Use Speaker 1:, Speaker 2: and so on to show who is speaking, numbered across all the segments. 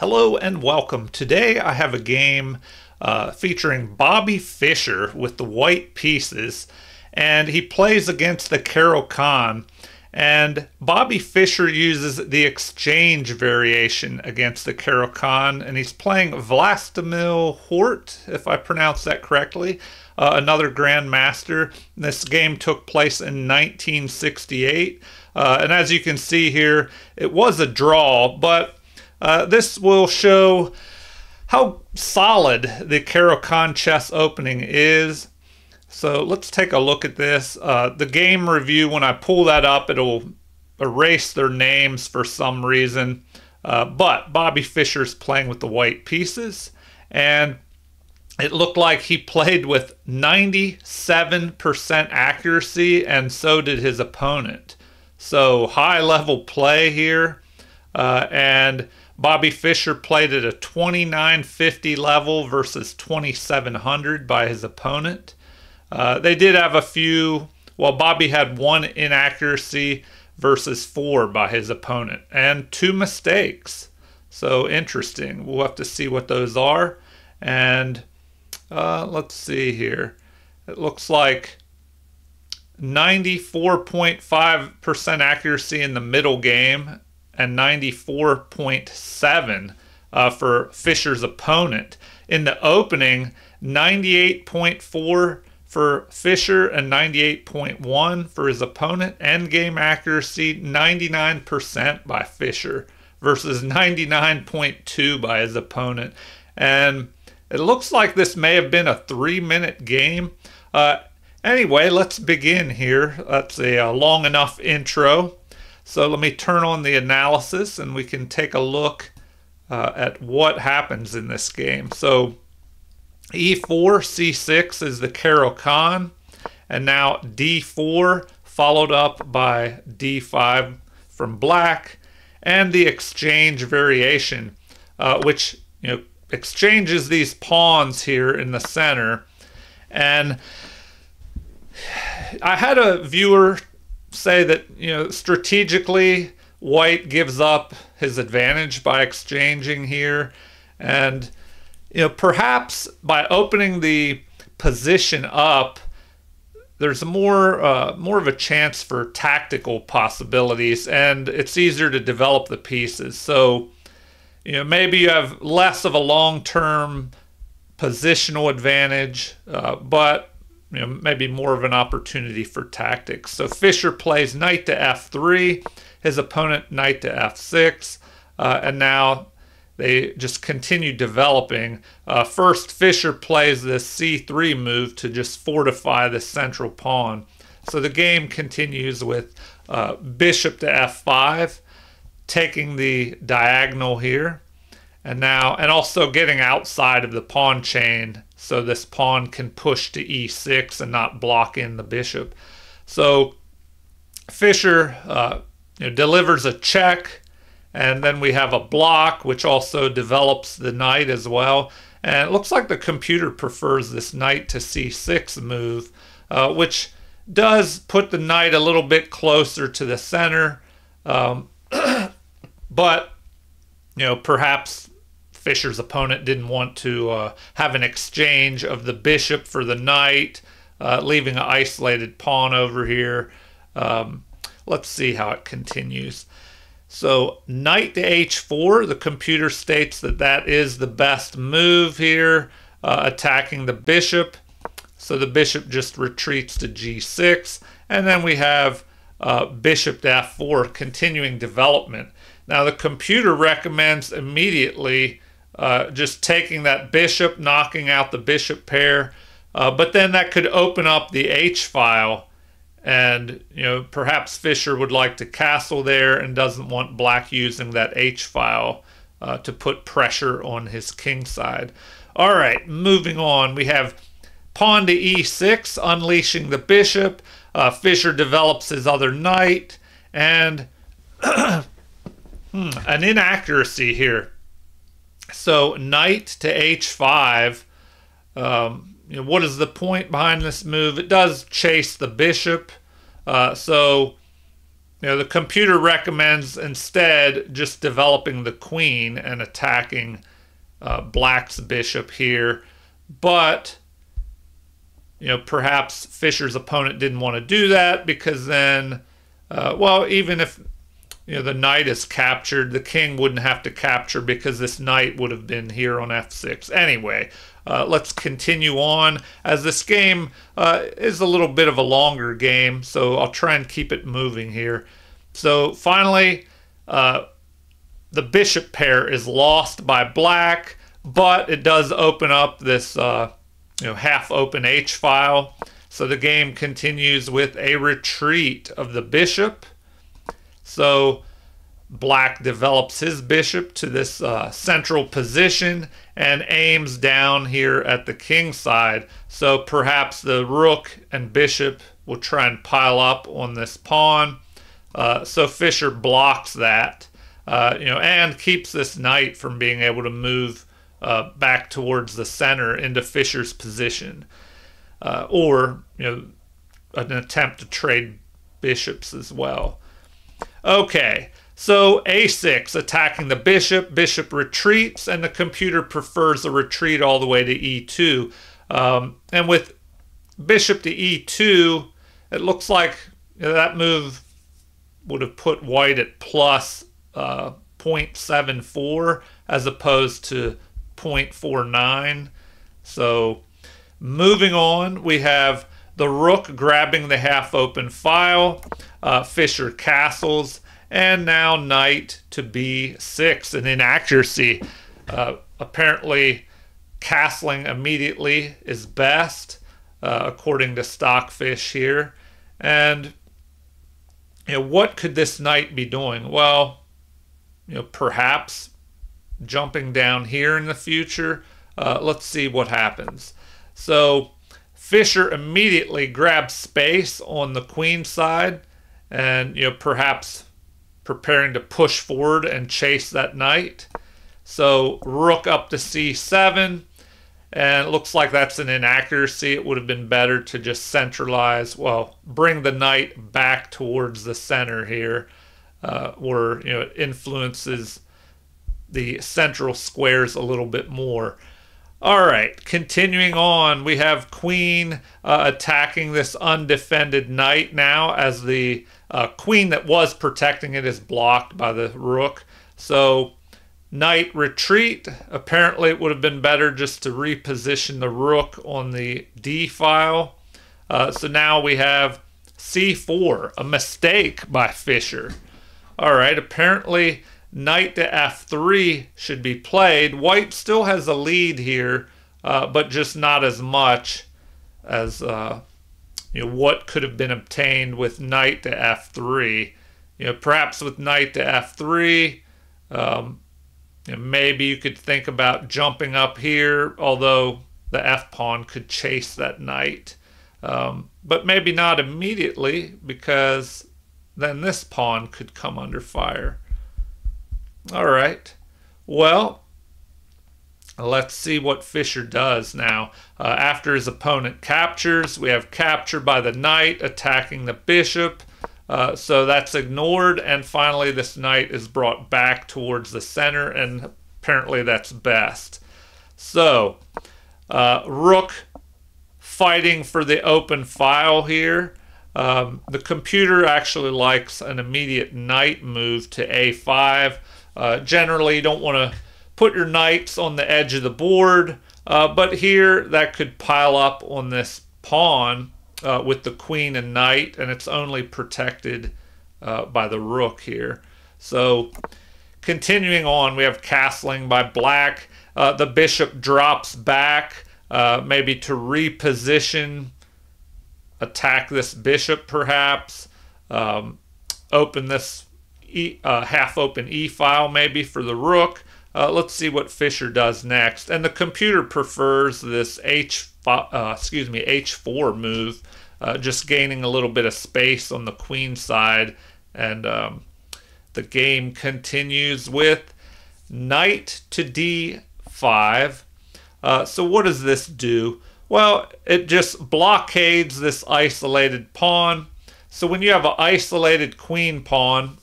Speaker 1: Hello and welcome. Today I have a game featuring Bobby Fischer with the white pieces, and he plays against the caro-kann. And Bobby Fischer uses the exchange variation against the caro-kann, and he's playing Vlastimil Hort, if I pronounce that correctly, another grandmaster. This game took place in 1968, and as you can see here, it was a draw, but this will show how solid the caro-kann chess opening is. So let's take a look at this. The game review, when I pull that up, it'll erase their names for some reason. But Bobby Fischer's playing with the white pieces, and it looked like he played with 97% accuracy, and so did his opponent. So high level play here, and Bobby Fischer played at a 2950 level versus 2700 by his opponent. They did have a few, well, Bobby had one inaccuracy versus 4 by his opponent, and 2 mistakes. So interesting. We'll have to see what those are. And let's see here. It looks like 94.5% accuracy in the middle game, and 94.7 for Fischer's opponent. In the opening, 98.4 for Fischer and 98.1 for his opponent. Endgame accuracy, 99% by Fischer versus 99.2 by his opponent. And it looks like this may have been a 3-minute game. Anyway, let's begin here. That's a long enough intro. So let me turn on the analysis and we can take a look at what happens in this game. So e4, c6 is the caro-kann, and now d4 followed up by d5 from black, and the exchange variation, which exchanges these pawns here in the center. And I had a viewer say that strategically white gives up his advantage by exchanging here, and perhaps by opening the position up, there's more of a chance for tactical possibilities, and it's easier to develop the pieces. So maybe you have less of a long-term positional advantage, but maybe more of an opportunity for tactics. So Fischer plays knight to f3, his opponent knight to f6, and now they just continue developing. First, Fischer plays this c3 move to just fortify the central pawn. So the game continues with bishop to f5, taking the diagonal here, and also getting outside of the pawn chain, so this pawn can push to e6 and not block in the bishop. So Fischer delivers a check, and then we have a block, which also develops the knight as well. And it looks like the computer prefers this knight to c6 move, which does put the knight a little bit closer to the center. But perhaps Fischer's opponent didn't want to have an exchange of the bishop for the knight, leaving an isolated pawn over here. Let's see how it continues. So knight to h4, the computer states that that is the best move here, attacking the bishop. So the bishop just retreats to g6, and then we have bishop to f4, continuing development. Now the computer recommends immediately just taking that bishop, knocking out the bishop pair, but then that could open up the h-file, and perhaps Fischer would like to castle there and doesn't want black using that h-file to put pressure on his king side. All right, moving on, we have pawn to e6, unleashing the bishop. Fischer develops his other knight, and an inaccuracy here. So knight to h5, what is the point behind this move? It does chase the bishop, so the computer recommends instead just developing the queen and attacking black's bishop here. But, perhaps Fischer's opponent didn't want to do that because then, well, even if, the knight is captured, the king wouldn't have to capture because this knight would have been here on f6. Anyway, let's continue on, as this game is a little bit of a longer game, so I'll try and keep it moving here. So finally, the bishop pair is lost by black, but it does open up this half-open h-file. So the game continues with a retreat of the bishop. So black develops his bishop to this central position and aims down here at the king side. So perhaps the rook and bishop will try and pile up on this pawn. So Fischer blocks that, and keeps this knight from being able to move back towards the center into Fischer's position, or an attempt to trade bishops as well. Okay, so a6 attacking the bishop. Bishop retreats, and the computer prefers a retreat all the way to e2. And with bishop to e2, it looks like that move would have put white at plus 0.74 as opposed to 0.49. So moving on, we have the rook grabbing the half-open file. Fischer castles, and now knight to b6, an inaccuracy. Apparently, castling immediately is best, according to Stockfish here. And what could this knight be doing? Well, perhaps jumping down here in the future. Let's see what happens. So Fischer immediately grabs space on the queen side, and perhaps preparing to push forward and chase that knight. So rook up to c7, and it looks like that's an inaccuracy. It would have been better to just centralize, well, bring the knight back towards the center here, where it influences the central squares a little bit more. All right, continuing on, we have queen attacking this undefended knight now, as the queen that was protecting it is blocked by the rook. So knight retreat. Apparently it would have been better just to reposition the rook on the d file. So now we have c4, a mistake by Fischer. All right, apparently knight to f3 should be played. White still has a lead here, but just not as much as what could have been obtained with knight to f3. Perhaps with knight to f3, maybe you could think about jumping up here, although the f-pawn could chase that knight. But maybe not immediately, because then this pawn could come under fire. All right, well, let's see what Fischer does now. After his opponent captures, we have capture by the knight attacking the bishop. So that's ignored, and finally this knight is brought back towards the center, and apparently that's best. So rook fighting for the open file here. The computer actually likes an immediate knight move to a5. Generally, you don't want to put your knights on the edge of the board, but here that could pile up on this pawn with the queen and knight, and it's only protected by the rook here. So continuing on, we have castling by black. The bishop drops back, maybe to reposition, attack this bishop perhaps, open this half-open e-file maybe for the rook. Let's see what Fischer does next. And the computer prefers this h4 move, just gaining a little bit of space on the queen side. And the game continues with knight to d5. So what does this do? Well, it just blockades this isolated pawn. So when you have an isolated queen pawn,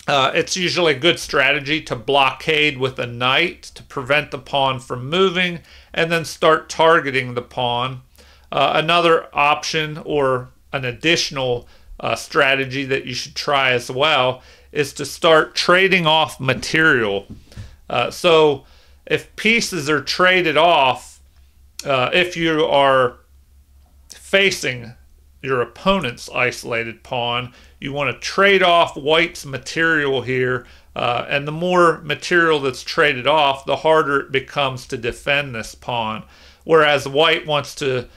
Speaker 1: it's usually a good strategy to blockade with a knight to prevent the pawn from moving and then start targeting the pawn. Another option, or an additional strategy that you should try as well, is to start trading off material. So if pieces are traded off, if you are facing your opponent's isolated pawn, you want to trade off white's material here, and the more material that's traded off, the harder it becomes to defend this pawn. Whereas white wants to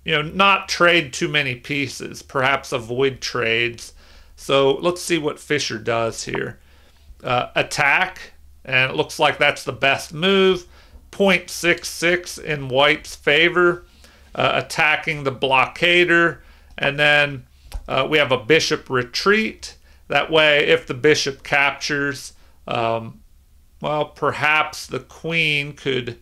Speaker 1: not trade too many pieces, perhaps avoid trades. So let's see what Fischer does here. Attack, and it looks like that's the best move. 0.66 in white's favor. Attacking the blockader, and then we have a bishop retreat. That way, if the bishop captures, well, perhaps the queen could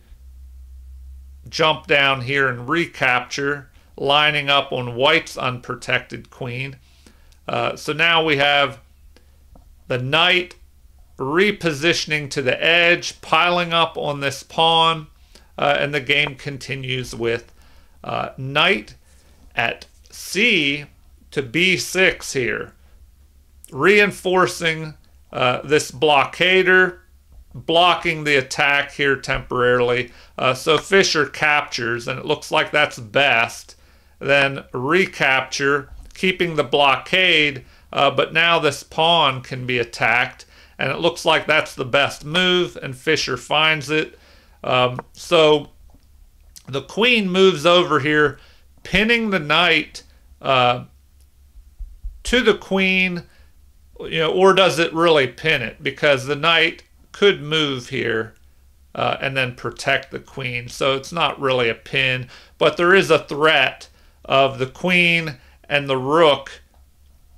Speaker 1: jump down here and recapture, lining up on white's unprotected queen. So now we have the knight repositioning to the edge, piling up on this pawn, and the game continues with knight at C to B6 here, reinforcing this blockader, blocking the attack here temporarily. So Fischer captures, and it looks like that's best. Then recapture, keeping the blockade, but now this pawn can be attacked, and it looks like that's the best move, and Fischer finds it. So the queen moves over here, pinning the knight to the queen, or does it really pin it? Because the knight could move here and then protect the queen. So it's not really a pin, but there is a threat of the queen and the rook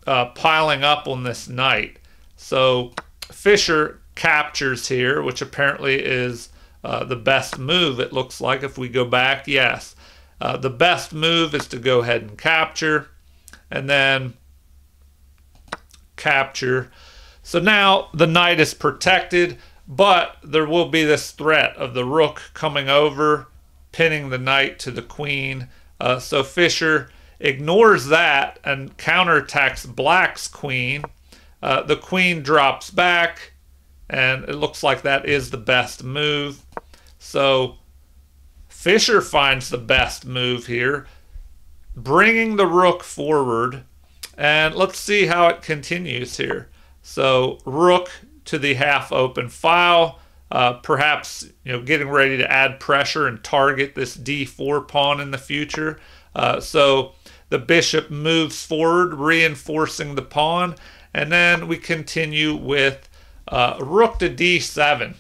Speaker 1: piling up on this knight. So Fischer captures here, which apparently is the best move, it looks like. If we go back, yes. The best move is to go ahead and capture, and then capture. So now the knight is protected, but there will be this threat of the rook coming over, pinning the knight to the queen. So Fischer ignores that and counterattacks black's queen. The queen drops back, and it looks like that is the best move. So Fischer finds the best move here, bringing the rook forward, and let's see how it continues here. So rook to the half open file, perhaps getting ready to add pressure and target this d4 pawn in the future. So the bishop moves forward, reinforcing the pawn, and then we continue with rook to d7,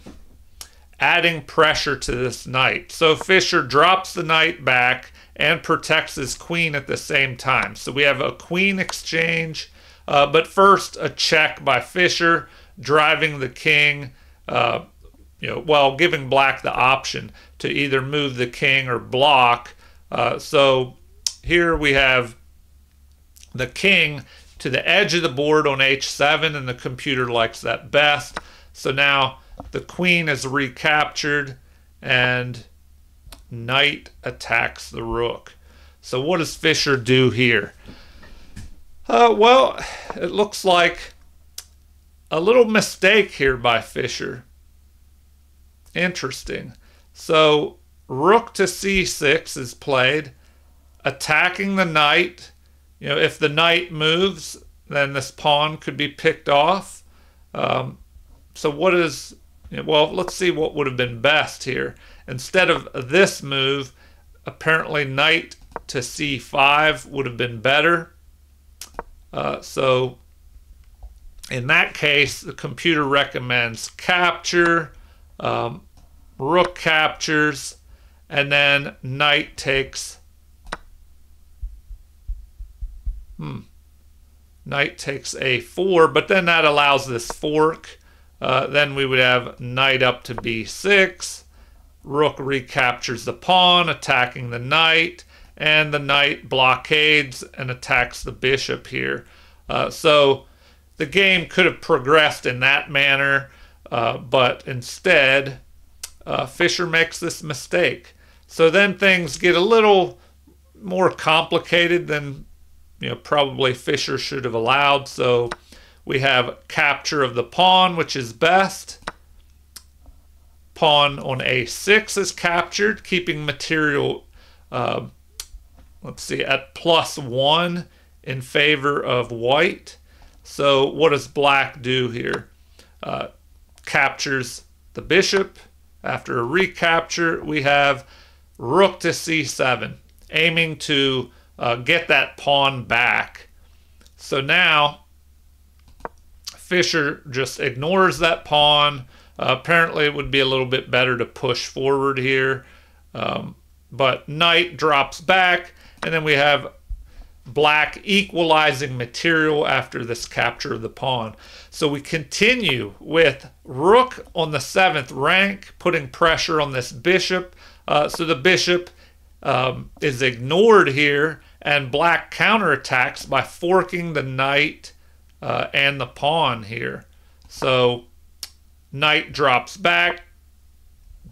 Speaker 1: adding pressure to this knight. So Fischer drops the knight back and protects his queen at the same time. So we have a queen exchange, but first a check by Fischer, driving the king, well, giving black the option to either move the king or block. So here we have the king to the edge of the board on h7, and the computer likes that best. So now the queen is recaptured, and knight attacks the rook. So what does Fischer do here? Well, it looks like a little mistake here by Fischer. Interesting. So rook to c6 is played, attacking the knight. If the knight moves, then this pawn could be picked off. So what is, well, let's see what would have been best here. Instead of this move, apparently knight to c5 would have been better. So in that case, the computer recommends capture, rook captures, and then knight takes knight takes a4, but then that allows this fork. Then we would have knight up to b6, rook recaptures the pawn, attacking the knight, and the knight blockades and attacks the bishop here. So the game could have progressed in that manner, but instead Fischer makes this mistake. So then things get a little more complicated than probably Fischer should have allowed. So we have capture of the pawn, which is best. Pawn on a6 is captured, keeping material, let's see, at +1 in favor of white. So what does black do here? Captures the bishop. After a recapture, we have rook to c7, aiming to get that pawn back. So now Fischer just ignores that pawn. Apparently it would be a little bit better to push forward here. But knight drops back, and then we have black equalizing material after this capture of the pawn. So we continue with rook on the 7th rank, putting pressure on this bishop. So the bishop is ignored here, and black counterattacks by forking the knight and the pawn here. So knight drops back,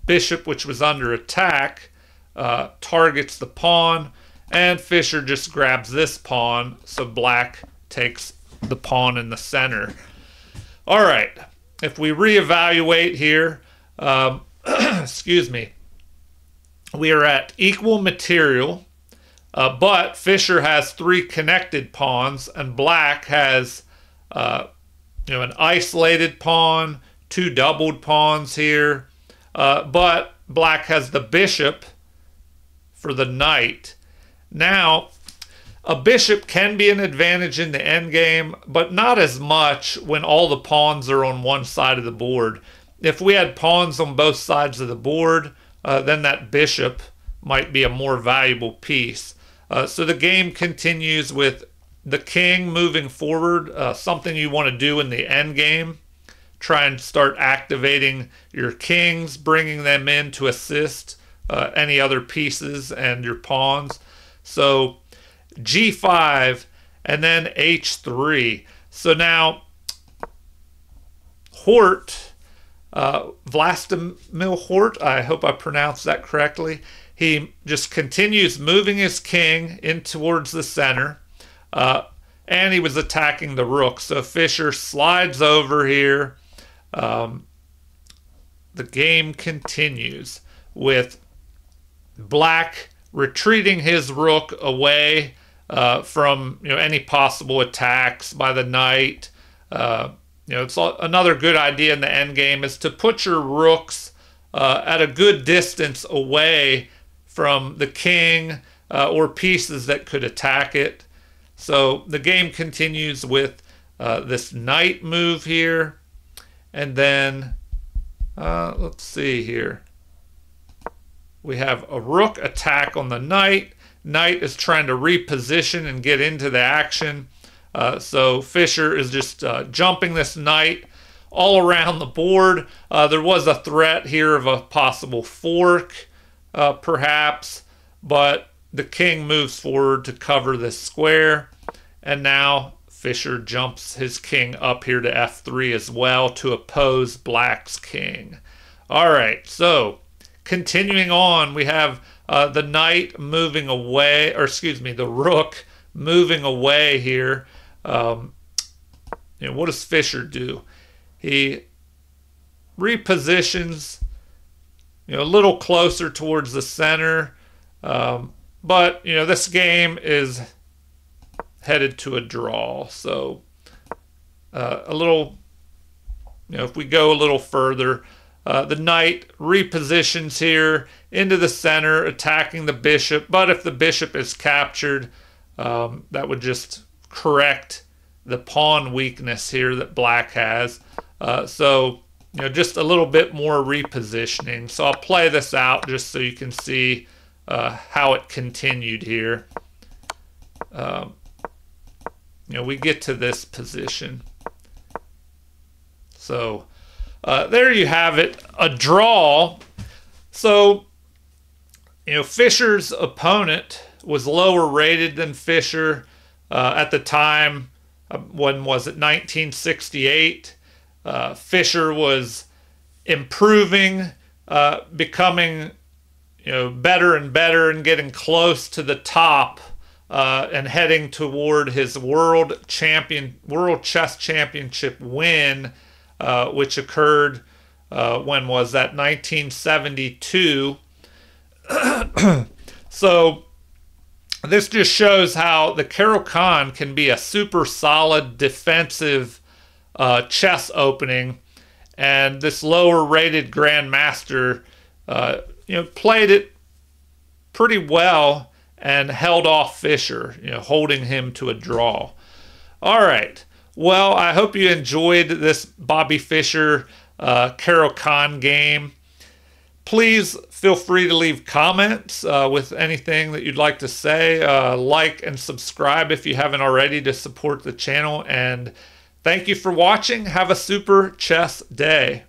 Speaker 1: bishop, which was under attack, targets the pawn, and Fischer just grabs this pawn, so black takes the pawn in the center. All right, if we reevaluate here, excuse me, we are at equal material, but Fischer has 3 connected pawns, and black has an isolated pawn, 2 doubled pawns here, but black has the bishop for the knight. Now, a bishop can be an advantage in the endgame, but not as much when all the pawns are on one side of the board. If we had pawns on both sides of the board, then that bishop might be a more valuable piece. So the game continues with the king moving forward, something you want to do in the endgame. Try and start activating your kings, bringing them in to assist any other pieces and your pawns. So g5 and then h3. So now Hort, Vlastimil Hort, I hope I pronounced that correctly, he just continues moving his king in towards the center, and he was attacking the rook. So Fischer slides over here. The game continues with black retreating his rook away from any possible attacks by the knight. It's another good idea in the endgame is to put your rooks at a good distance away from the king or pieces that could attack it. So the game continues with this knight move here, and then let's see here. We have a rook attack on the knight. Knight is trying to reposition and get into the action. So Fischer is just jumping this knight all around the board. There was a threat here of a possible fork, perhaps, but the king moves forward to cover this square. And now Fischer jumps his king up here to f3 as well to oppose black's king. All right, so continuing on, we have the knight moving away, or excuse me, the rook moving away here. What does Fischer do? He repositions, a little closer towards the center, but this game is headed to a draw. So a little, if we go a little further. The knight repositions here into the center, attacking the bishop. But if the bishop is captured, that would just correct the pawn weakness here that black has. So, just a little bit more repositioning. So I'll play this out just so you can see how it continued here. We get to this position. So there you have it, a draw. So, Fischer's opponent was lower rated than Fischer at the time. When was it? 1968. Fischer was improving, becoming better and better, and getting close to the top, and heading toward his world chess championship win, which occurred when was that? 1972. So this just shows how the caro-kann can be a super solid defensive chess opening, and this lower rated grandmaster played it pretty well and held off Fischer, holding him to a draw. All right. Well, I hope you enjoyed this Bobby Fischer caro-kann game. Please feel free to leave comments with anything that you'd like to say. Like and subscribe if you haven't already to support the channel. And thank you for watching. Have a super chess day.